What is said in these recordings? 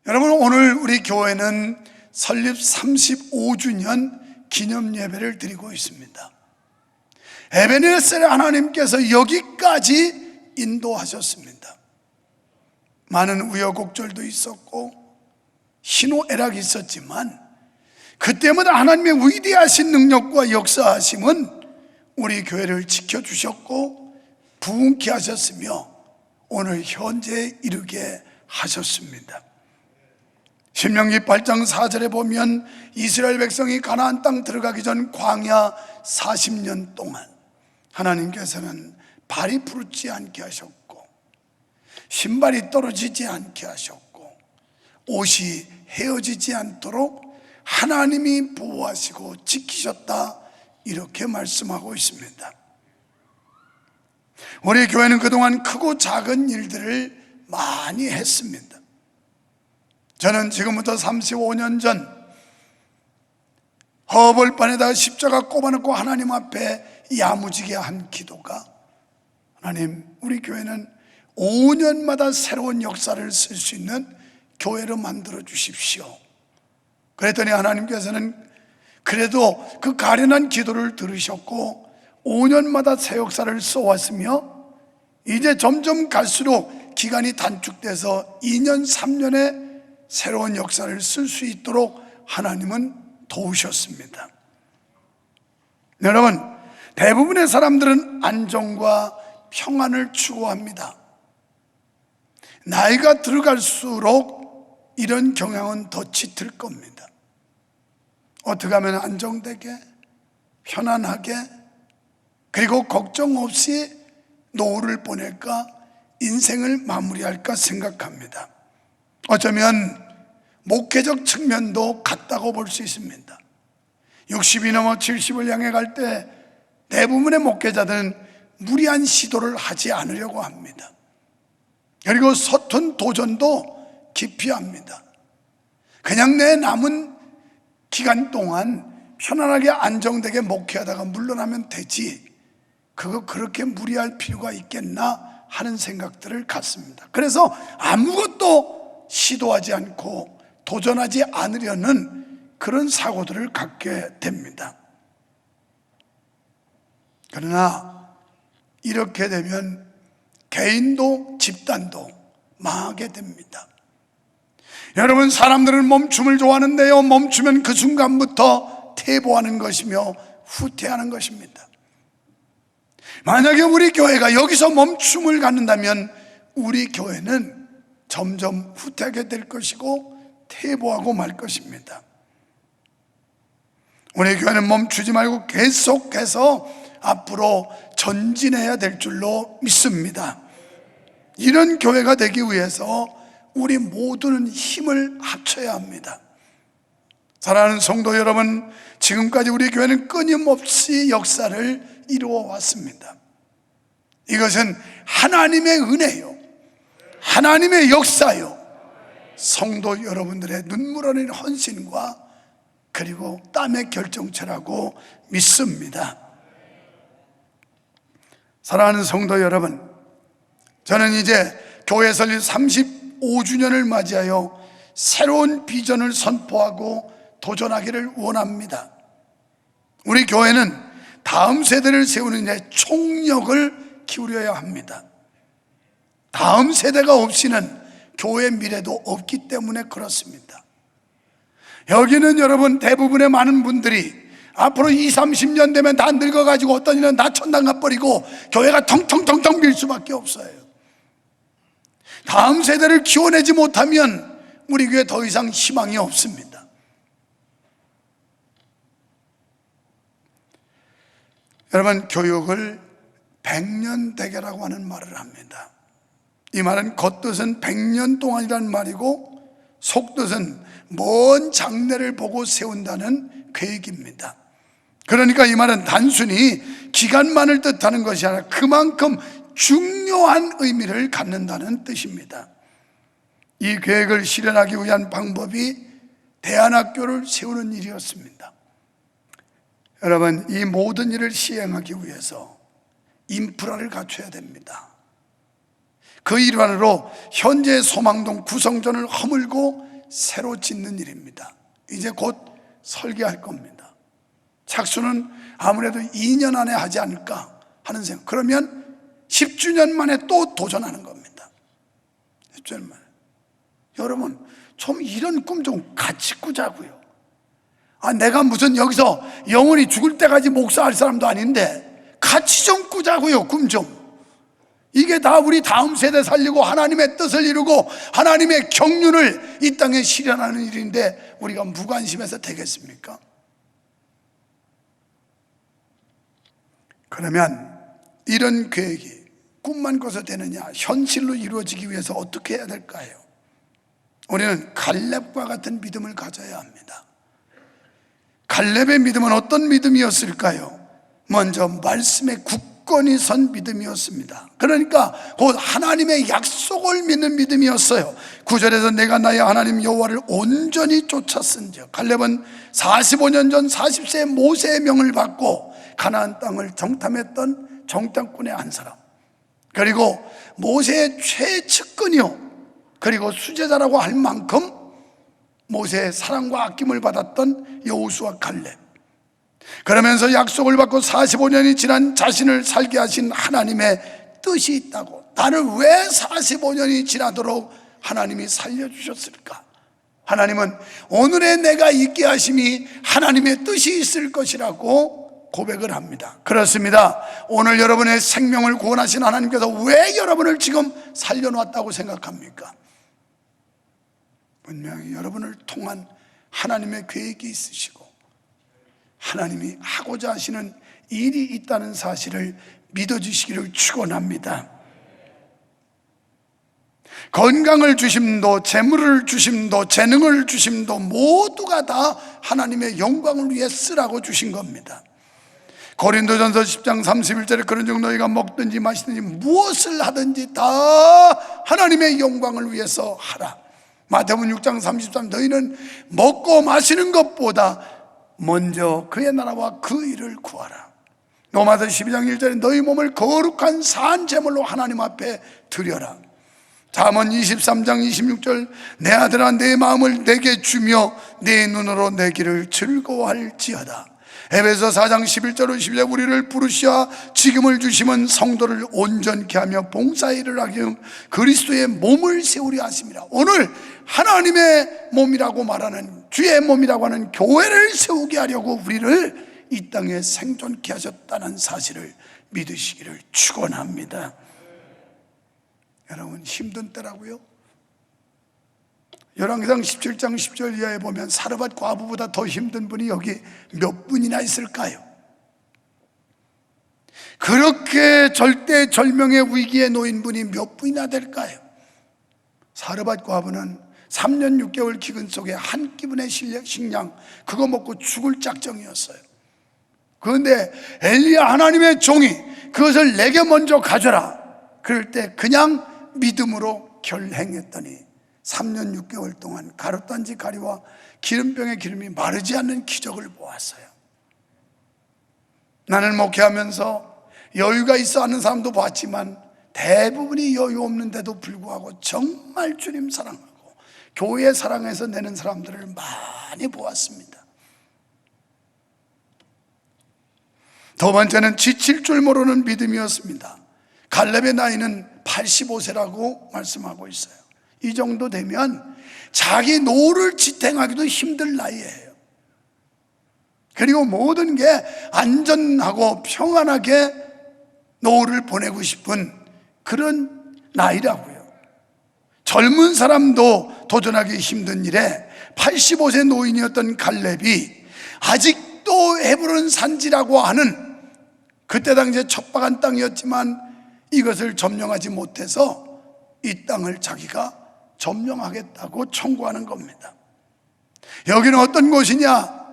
여러분, 오늘 우리 교회는 설립 35주년 기념 예배를 드리고 있습니다. 에베네셀 하나님께서 여기까지 인도하셨습니다. 많은 우여곡절도 있었고 희노애락이 있었지만 그때마다 하나님의 위대하신 능력과 역사하심은 우리 교회를 지켜주셨고 부흥케 하셨으며 오늘 현재에 이르게 하셨습니다. 신명기 8장 4절에 보면 이스라엘 백성이 가나안 땅 들어가기 전 광야 40년 동안 하나님께서는 발이 부르지 않게 하셨고 신발이 떨어지지 않게 하셨고 옷이 헤어지지 않도록 하나님이 보호하시고 지키셨다, 이렇게 말씀하고 있습니다. 우리 교회는 그동안 크고 작은 일들을 많이 했습니다. 저는 지금부터 35년 전 허벌판에다가 십자가 꼽아놓고 하나님 앞에 야무지게 한 기도가, 하나님, 우리 교회는 5년마다 새로운 역사를 쓸 수 있는 교회로 만들어 주십시오. 그랬더니 하나님께서는 그래도 그 가련한 기도를 들으셨고 5년마다 새 역사를 써왔으며 이제 점점 갈수록 기간이 단축돼서 2년, 3년에 새로운 역사를 쓸 수 있도록 하나님은 도우셨습니다. 여러분, 대부분의 사람들은 안정과 평안을 추구합니다. 나이가 들어갈수록 이런 경향은 더 짙을 겁니다. 어떻게 하면 안정되게, 편안하게, 그리고 걱정 없이 노후를 보낼까, 인생을 마무리할까 생각합니다. 어쩌면 목회적 측면도 같다고 볼 수 있습니다. 60이 넘어 70을 향해 갈 때 대부분의 목회자들은 무리한 시도를 하지 않으려고 합니다. 그리고 서툰 도전도 기피합니다. 그냥 내 남은 기간 동안 편안하게 안정되게 목회하다가 물러나면 되지, 그거 그렇게 무리할 필요가 있겠나 하는 생각들을 갖습니다. 그래서 아무것도 시도하지 않고 도전하지 않으려는 그런 사고들을 갖게 됩니다. 그러나 이렇게 되면 개인도 집단도 망하게 됩니다. 여러분, 사람들은 멈춤을 좋아하는데요, 멈추면 그 순간부터 퇴보하는 것이며 후퇴하는 것입니다. 만약에 우리 교회가 여기서 멈춤을 갖는다면 우리 교회는 점점 후퇴하게 될 것이고 퇴보하고 말 것입니다. 우리 교회는 멈추지 말고 계속해서 앞으로 전진해야 될 줄로 믿습니다. 이런 교회가 되기 위해서 우리 모두는 힘을 합쳐야 합니다. 사랑하는 성도 여러분, 지금까지 우리 교회는 끊임없이 역사를 이루어 왔습니다. 이것은 하나님의 은혜요, 하나님의 역사요, 성도 여러분들의 눈물 흘린 헌신과 그리고 땀의 결정체라고 믿습니다. 사랑하는 성도 여러분, 저는 이제 교회 설립 35주년을 맞이하여 새로운 비전을 선포하고 도전하기를 원합니다. 우리 교회는 다음 세대를 세우는 데 총력을 기울여야 합니다. 다음 세대가 없이는 교회 미래도 없기 때문에 그렇습니다. 여기는 여러분, 대부분의 많은 분들이 앞으로 20, 30년 되면 다 늙어가지고 어떤 이는 다 천당 가버리고 교회가 텅텅텅텅 빌 수밖에 없어요. 다음 세대를 키워내지 못하면 우리 교회 더 이상 희망이 없습니다. 여러분, 교육을 100년 대계라고 하는 말을 합니다. 이 말은 겉뜻은 100년 동안이라는 말이고 속뜻은 먼 장래를 보고 세운다는 계획입니다. 그러니까 이 말은 단순히 기간만을 뜻하는 것이 아니라 그만큼 중요한 의미를 갖는다는 뜻입니다. 이 계획을 실현하기 위한 방법이 대안학교를 세우는 일이었습니다. 여러분, 이 모든 일을 시행하기 위해서 인프라를 갖춰야 됩니다. 그 일환으로 현재 소망동 구성전을 허물고 새로 짓는 일입니다. 이제 곧 설계할 겁니다. 착수는 아무래도 2년 안에 하지 않을까 하는 생각. 그러면 10주년 만에 또 도전하는 겁니다. 10주년 만에. 여러분, 좀 이런 꿈 좀 같이 꾸자고요. 내가 무슨 여기서 영원히 죽을 때까지 목사할 사람도 아닌데 같이 좀 꾸자고요. 꿈 좀. 이게 다 우리 다음 세대 살리고 하나님의 뜻을 이루고 하나님의 경륜을 이 땅에 실현하는 일인데 우리가 무관심해서 되겠습니까? 그러면 이런 계획이 꿈만 꿔서 되느냐, 현실로 이루어지기 위해서 어떻게 해야 될까요? 우리는 갈렙과 같은 믿음을 가져야 합니다. 갈렙의 믿음은 어떤 믿음이었을까요? 먼저 말씀에 굳건히 선 믿음이었습니다. 그러니까 곧 하나님의 약속을 믿는 믿음이었어요. 9절에서 내가 나의 하나님 여호와를 온전히 쫓았은즉, 갈렙은 45년 전 40세의 모세의 명을 받고 가나안 땅을 정탐했던 정탐꾼의 한 사람, 그리고 모세의 최측근이요, 그리고 수제자라고 할 만큼 모세의 사랑과 아낌을 받았던 여호수아 갈렙. 그러면서 약속을 받고 45년이 지난 자신을 살게 하신 하나님의 뜻이 있다고, 나를 왜 45년이 지나도록 하나님이 살려주셨을까? 하나님은 오늘의 내가 있게 하심이 하나님의 뜻이 있을 것이라고 고백을 합니다. 그렇습니다. 오늘 여러분의 생명을 구원하신 하나님께서 왜 여러분을 지금 살려놓았다고 생각합니까? 분명히 여러분을 통한 하나님의 계획이 있으시고 하나님이 하고자 하시는 일이 있다는 사실을 믿어주시기를 축원합니다. 건강을 주심도, 재물을 주심도, 재능을 주심도 모두가 다 하나님의 영광을 위해 쓰라고 주신 겁니다. 고린도전서 10장 31절에 그런즉 너희가 먹든지 마시든지 무엇을 하든지 다 하나님의 영광을 위해서 하라. 마태복음 6장 33, 너희는 먹고 마시는 것보다 먼저 그의 나라와 그 일을 구하라. 로마서 12장 1절에 너희 몸을 거룩한 산 제물로 하나님 앞에 드려라. 잠언 23장 26절, 내 아들아 내 마음을 내게 주며 내 눈으로 내 길을 즐거워할지어다. 에베소 4장 11절로 12절, 우리를 부르시어 지금을 주심은 성도를 온전케 하며 봉사일을 하기 위해 그리스도의 몸을 세우려 하심이라. 오늘 하나님의 몸이라고 말하는, 주의 몸이라고 하는 교회를 세우게 하려고 우리를 이 땅에 생존케 하셨다는 사실을 믿으시기를 축원합니다. 여러분, 힘든 때라고요? 열왕기상 17장 10절 이하에 보면 사르밧 과부보다 더 힘든 분이 여기 몇 분이나 있을까요? 그렇게 절대절명의 위기에 놓인 분이 몇 분이나 될까요? 사르밧 과부는 3년 6개월 기근 속에 한 끼분의 식량 그거 먹고 죽을 작정이었어요. 그런데 엘리야 하나님의 종이 그것을 내게 먼저 가져라, 그럴 때 그냥 믿음으로 결행했더니 3년 6개월 동안 가루단지 가리와 기름병의 기름이 마르지 않는 기적을 보았어요. 나는 목회하면서 여유가 있어 하는 사람도 봤지만 대부분이 여유 없는데도 불구하고 정말 주님 사랑하고 교회 사랑해서 내는 사람들을 많이 보았습니다. 두 번째는 지칠 줄 모르는 믿음이었습니다. 갈렙의 나이는 85세라고 말씀하고 있어요. 이 정도 되면 자기 노를 지탱하기도 힘들 나이예요. 그리고 모든 게 안전하고 평안하게 노후를 보내고 싶은 그런 나이라고요. 젊은 사람도 도전하기 힘든 일에 85세 노인이었던 갈렙이 아직도 헤브론 산지라고 하는, 그때 당시에 척박한 땅이었지만 이것을 점령하지 못해서 이 땅을 자기가 점령하겠다고 청구하는 겁니다. 여기는 어떤 곳이냐?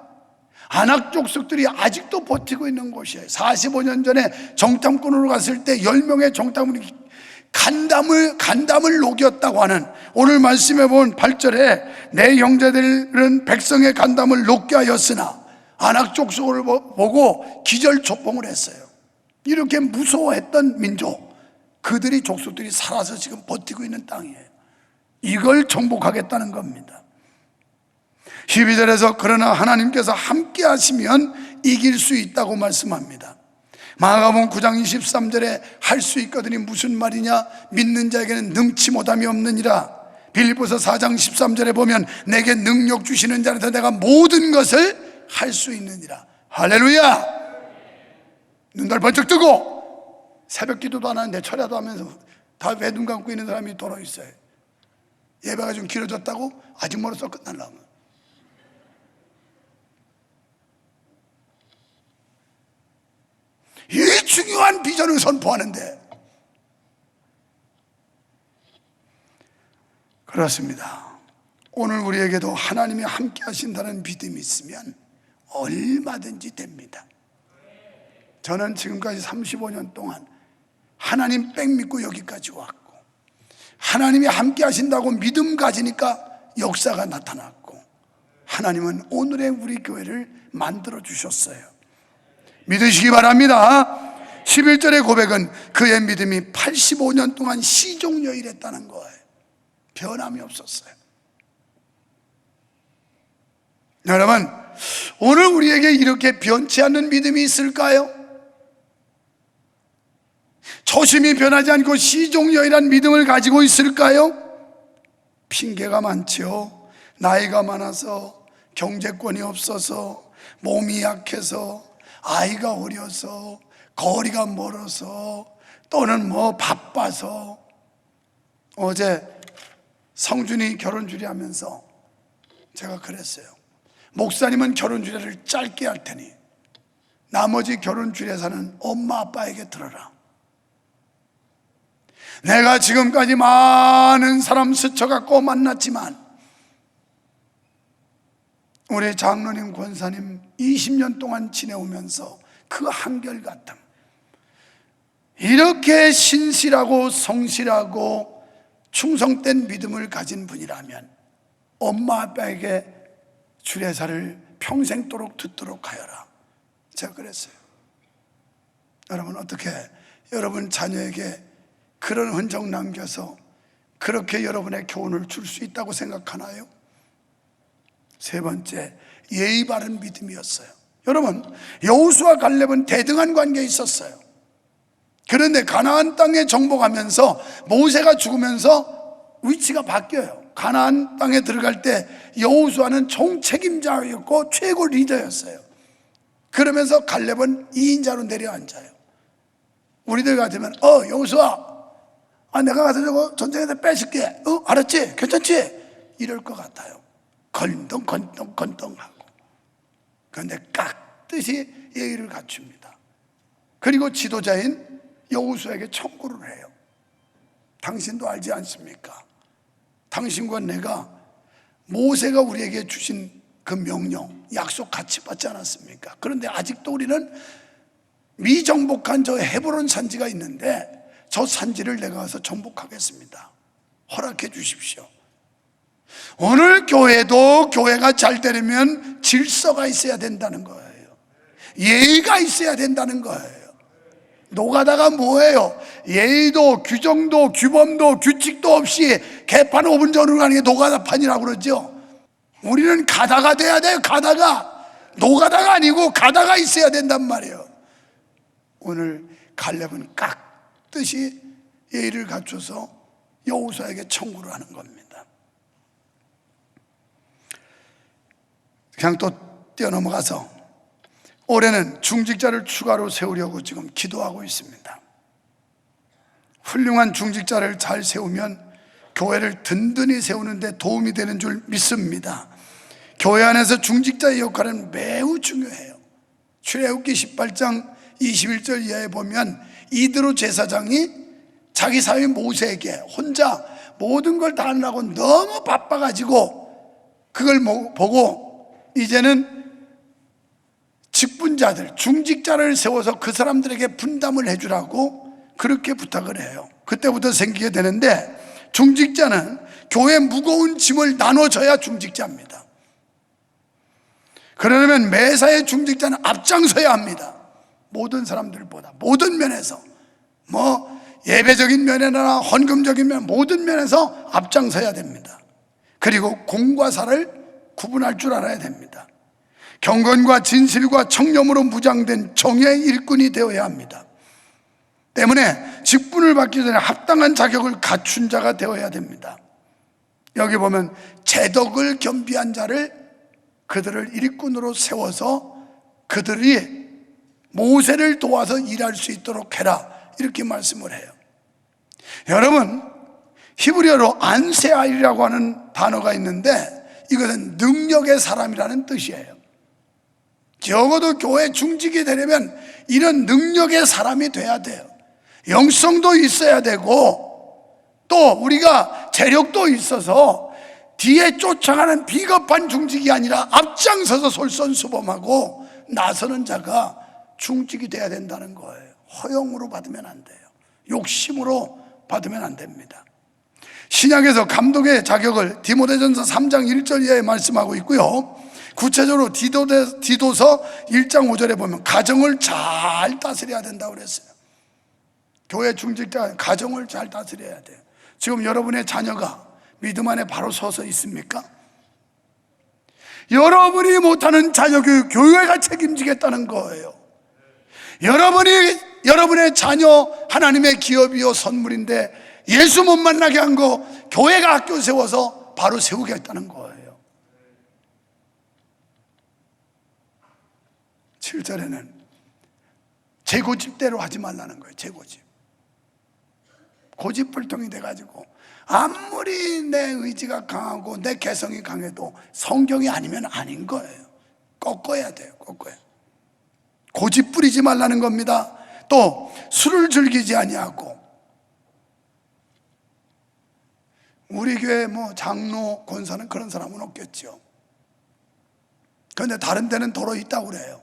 아낙 족속들이 아직도 버티고 있는 곳이에요. 45년 전에 정탐꾼으로 갔을 때 10명의 정탐꾼이 간담을 녹였다고 하는, 오늘 말씀해 본 8절에 내 형제들은 백성의 간담을 녹게 하였으나 아낙 족속을 보고 기절초봉을 했어요. 이렇게 무서워했던 민족, 그들이 족속들이 살아서 지금 버티고 있는 땅이에요. 이걸 정복하겠다는 겁니다. 12절에서 그러나 하나님께서 함께 하시면 이길 수 있다고 말씀합니다. 마가복음 9장 23절에 할 수 있거든이 무슨 말이냐? 믿는 자에게는 능치 못함이 없느니라. 빌립보서 4장 13절에 보면 내게 능력 주시는 자한테 내가 모든 것을 할 수 있느니라. 할렐루야. 눈달 번쩍 뜨고 새벽 기도도 안 하는데 철야도 하면서 다 왜 눈 감고 있는 사람이 더러 있어요. 예배가 좀 길어졌다고? 아직 멀어서 끝날라면. 이 중요한 비전을 선포하는데 그렇습니다. 오늘 우리에게도 하나님이 함께 하신다는 믿음이 있으면 얼마든지 됩니다. 저는 지금까지 35년 동안 하나님 백 믿고 여기까지 왔고, 하나님이 함께 하신다고 믿음 가지니까 역사가 나타났고, 하나님은 오늘의 우리 교회를 만들어 주셨어요. 믿으시기 바랍니다. 11절의 고백은 그의 믿음이 85년 동안 시종여일했다는 거예요. 변함이 없었어요. 여러분, 오늘 우리에게 이렇게 변치 않는 믿음이 있을까요? 초심이 변하지 않고 시종여일한 믿음을 가지고 있을까요? 핑계가 많죠. 나이가 많아서, 경제권이 없어서, 몸이 약해서, 아이가 어려서, 거리가 멀어서, 또는 바빠서. 어제 성준이 결혼 주례하면서 제가 그랬어요. 목사님은 결혼 주례를 짧게 할 테니 나머지 결혼 주례사는 엄마 아빠에게 들어라. 내가 지금까지 많은 사람 스쳐갖고 만났지만 우리 장로님, 권사님 20년 동안 지내오면서 그 한결같음, 이렇게 신실하고 성실하고 충성된 믿음을 가진 분이라면 엄마 아빠에게 주례사를 평생도록 듣도록 하여라. 제가 그랬어요. 여러분, 어떻게 여러분 자녀에게 그런 흔적 남겨서 그렇게 여러분의 교훈을 줄 수 있다고 생각하나요? 세 번째, 예의 바른 믿음이었어요. 여러분, 여호수아 갈렙은 대등한 관계에 있었어요. 그런데 가나안 땅에 정복하면서 모세가 죽으면서 위치가 바뀌어요. 가나안 땅에 들어갈 때 여호수아는 총책임자였고 최고 리더였어요. 그러면서 갈렙은 2인자로 내려앉아요. 우리들 같으면 여호수아, 내가 가서 저거 전쟁에서 뺏을게. 알았지? 괜찮지? 이럴 것 같아요. 건덩하고. 그런데 깍듯이 예의를 갖춥니다. 그리고 지도자인 여호수아에게 청구를 해요. 당신도 알지 않습니까? 당신과 내가 모세가 우리에게 주신 그 명령, 약속 같이 받지 않았습니까? 그런데 아직도 우리는 미정복한 저 헤브론 산지가 있는데 저 산지를 내가 가서 정복하겠습니다. 허락해 주십시오. 오늘 교회도 교회가 잘 되려면 질서가 있어야 된다는 거예요. 예의가 있어야 된다는 거예요. 노가다가 뭐예요? 예의도 규정도 규범도 규칙도 없이 개판 5분 전으로 가는 게 노가다판이라고 그러죠. 우리는 가다가 돼야 돼요. 가다가. 노가다가 아니고 가다가 있어야 된단 말이에요. 오늘 갈렙은 깍듯이 예의를 갖춰서 여호수아에게 청구를 하는 겁니다. 그냥 또 뛰어넘어가서 올해는 중직자를 추가로 세우려고 지금 기도하고 있습니다. 훌륭한 중직자를 잘 세우면 교회를 든든히 세우는 데 도움이 되는 줄 믿습니다. 교회 안에서 중직자의 역할은 매우 중요해요. 출애굽기 18장 21절 이하에 보면 이드로 제사장이 자기 사위 모세에게 혼자 모든 걸 다 하느라고 너무 바빠가지고 그걸 보고 이제는 직분자들, 중직자를 세워서 그 사람들에게 분담을 해주라고 그렇게 부탁을 해요. 그때부터 생기게 되는데, 중직자는 교회 무거운 짐을 나눠줘야 중직자입니다. 그러려면 매사의 중직자는 앞장서야 합니다. 모든 사람들보다, 모든 면에서, 예배적인 면이나 헌금적인 면, 모든 면에서 앞장서야 됩니다. 그리고 공과 사를 구분할 줄 알아야 됩니다. 경건과 진실과 청렴으로 무장된 정의의 일꾼이 되어야 합니다. 때문에 직분을 받기 전에 합당한 자격을 갖춘 자가 되어야 됩니다. 여기 보면 재덕을 겸비한 자를 그들을 일꾼으로 세워서 그들이 모세를 도와서 일할 수 있도록 해라, 이렇게 말씀을 해요. 여러분, 히브리어로 안세아이라고 하는 단어가 있는데 이것은 능력의 사람이라는 뜻이에요. 적어도 교회 중직이 되려면 이런 능력의 사람이 돼야 돼요. 영성도 있어야 되고 또 우리가 재력도 있어서 뒤에 쫓아가는 비겁한 중직이 아니라 앞장서서 솔선수범하고 나서는 자가 중직이 돼야 된다는 거예요. 허용으로 받으면 안 돼요. 욕심으로 받으면 안 됩니다. 신약에서 감독의 자격을 디모데전서 3장 1절 이하에 말씀하고 있고요, 구체적으로 디도서 1장 5절에 보면 가정을 잘 다스려야 된다고 그랬어요. 교회 중직자 가정을 잘 다스려야 돼요. 지금 여러분의 자녀가 믿음 안에 바로 서서 있습니까? 여러분이 못하는 자녀 교육 교회가 책임지겠다는 거예요. 여러분의 자녀 하나님의 기업이요 선물인데 예수 못 만나게 한 거 교회가 학교 세워서 바로 세우겠다는 거예요. 7절에는 재고집대로 하지 말라는 거예요. 재고집. 고집불통이 돼가지고 아무리 내 의지가 강하고 내 개성이 강해도 성경이 아니면 아닌 거예요. 꺾어야 돼요. 꺾어야. 고집 부리지 말라는 겁니다. 또 술을 즐기지 아니하고, 우리 교회 뭐 장로, 권사는 그런 사람은 없겠죠. 그런데 다른 데는 더러 있다고 그래요.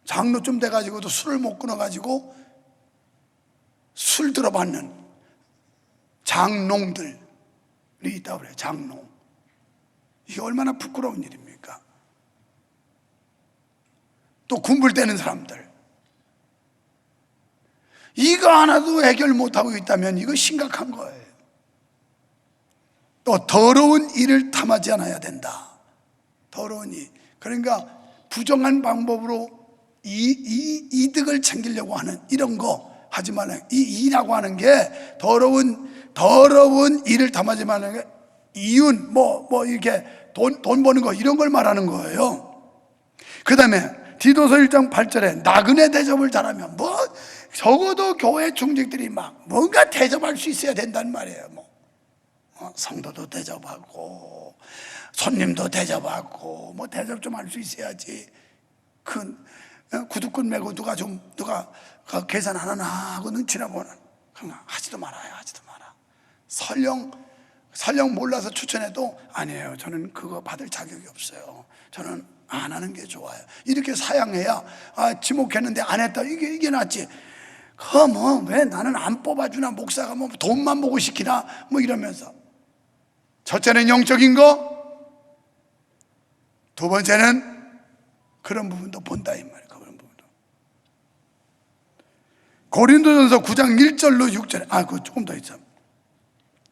장로쯤 돼가지고도 술을 못 끊어가지고 술 들어받는 장농들이 있다고 그래요. 장농. 이게 얼마나 부끄러운 일입니까? 또 군불대는 사람들, 이거 하나도 해결 못하고 있다면 이거 심각한 거예요. 또 더러운 일을 탐하지 않아야 된다. 더러운 일, 그러니까 부정한 방법으로 이득을 챙기려고 하는 이런 거 하지 말아요. 이 일이라고 하는 게 더러운 일을 탐하지 말라는 게 이윤 이렇게 돈 버는 거 이런 걸 말하는 거예요. 그 다음에 디도서 1장 8절에 나그네 대접을 잘하면, 적어도 교회 중직들이 막 뭔가 대접할 수 있어야 된단 말이에요. 성도도 대접하고 손님도 대접하고 대접 좀 할 수 있어야지. 큰 구두끈 메고 누가 계산 안 하나 하고 눈치나보는, 하지도 말아요. 하지도 마라. 설령 몰라서 추천해도 아니에요, 저는 그거 받을 자격이 없어요, 저는 안 하는 게 좋아요, 이렇게 사양해야 지목했는데 안 했다, 이게 낫지. 왜 나는 안 뽑아주나, 목사가 돈만 보고 시키나 이러면서. 첫째는 영적인 거, 두 번째는 그런 부분도 본다 이 말이에요. 그런 부분도. 고린도전서 9장 1절로 6절에 그거 조금 더 있어.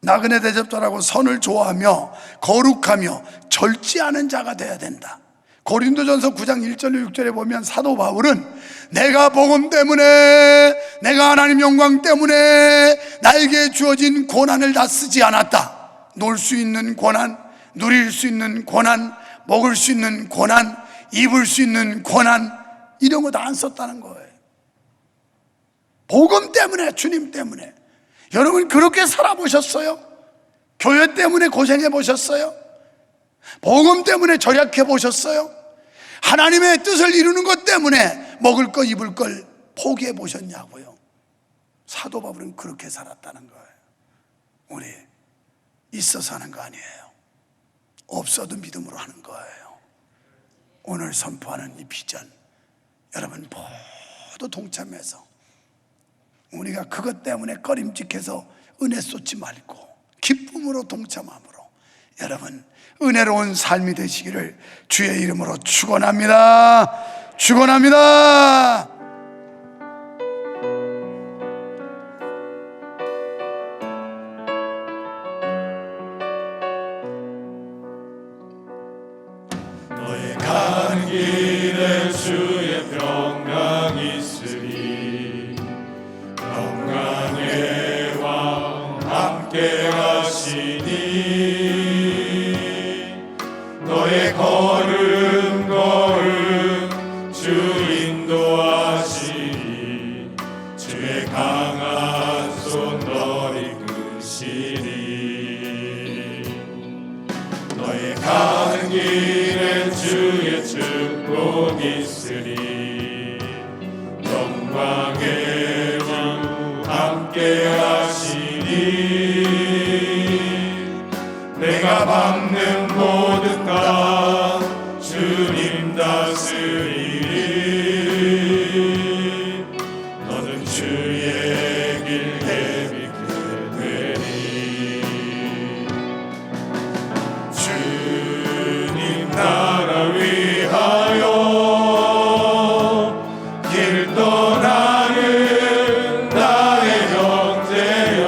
나그네 대접자라고 선을 좋아하며 거룩하며 절제하는 자가 돼야 된다. 고린도전서 9장 1절로 6절에 보면 사도 바울은 내가 복음 때문에, 내가 하나님 영광 때문에 나에게 주어진 고난을 다 쓰지 않았다. 놀 수 있는 고난, 누릴 수 있는 고난, 먹을 수 있는 고난, 입을 수 있는 고난, 이런 거 다 안 썼다는 거예요. 복음 때문에, 주님 때문에. 여러분 그렇게 살아보셨어요? 교회 때문에 고생해 보셨어요? 복음 때문에 절약해 보셨어요? 하나님의 뜻을 이루는 것 때문에 먹을 거 입을 걸 포기해 보셨냐고요? 사도 바울은 그렇게 살았다는 거예요. 우리 있어서 하는 거 아니에요. 없어도 믿음으로 하는 거예요. 오늘 선포하는 이 비전, 여러분 모두 동참해서 우리가 그것 때문에 꺼림직해서 은혜 쏟지 말고 기쁨으로 동참함으로 여러분 은혜로운 삶이 되시기를 주의 이름으로 축원합니다. 축원합니다. 가는 길에 주의 평강이 있으리. 평강의 왕 함께 하시니 너의 걸음 주 인도하시니 주의 강한 손 너를 이끄시니 너의 가는 길에 주의 축복 있으리. 영광의 주 함께 하시니 내가 밟는 모든 땅 주님 다스리리. 너는 주의 길 예비케 되리. 주님 나라 위하여 길 떠나는 나의 형제여,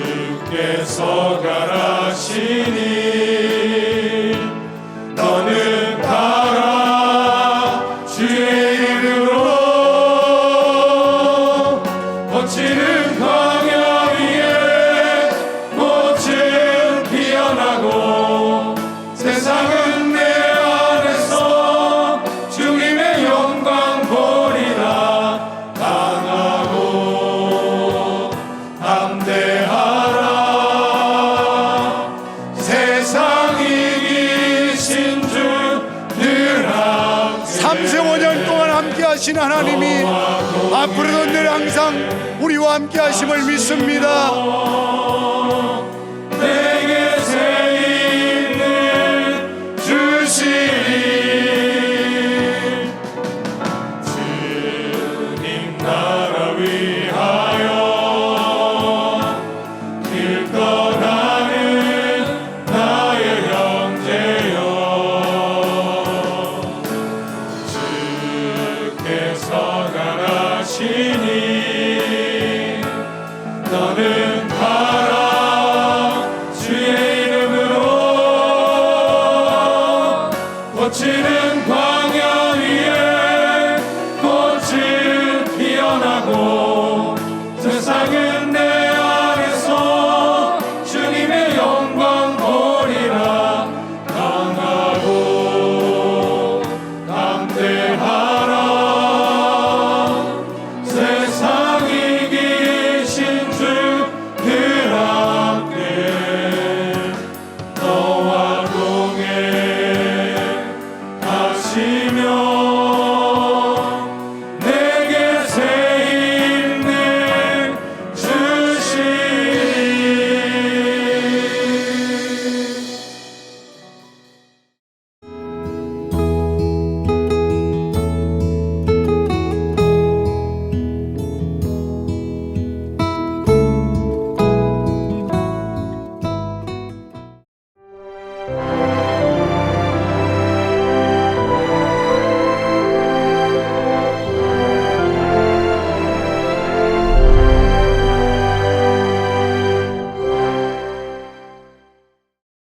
주께서 가라시니 너는 가라. 주의 이름으로 거치는 광야 위에 꽃은 피어나고 세상은 내 안에서 주님의 영광 보리라. 강하고 담대하라. 세상 이기신 주 늘 함께 35년 동안 함께 하신 하나님이 앞으로도 늘 항상 우리와 함께 하심을 믿습니다. 내게 새 힘을 주시리. 주님 나라 위하여 길 떠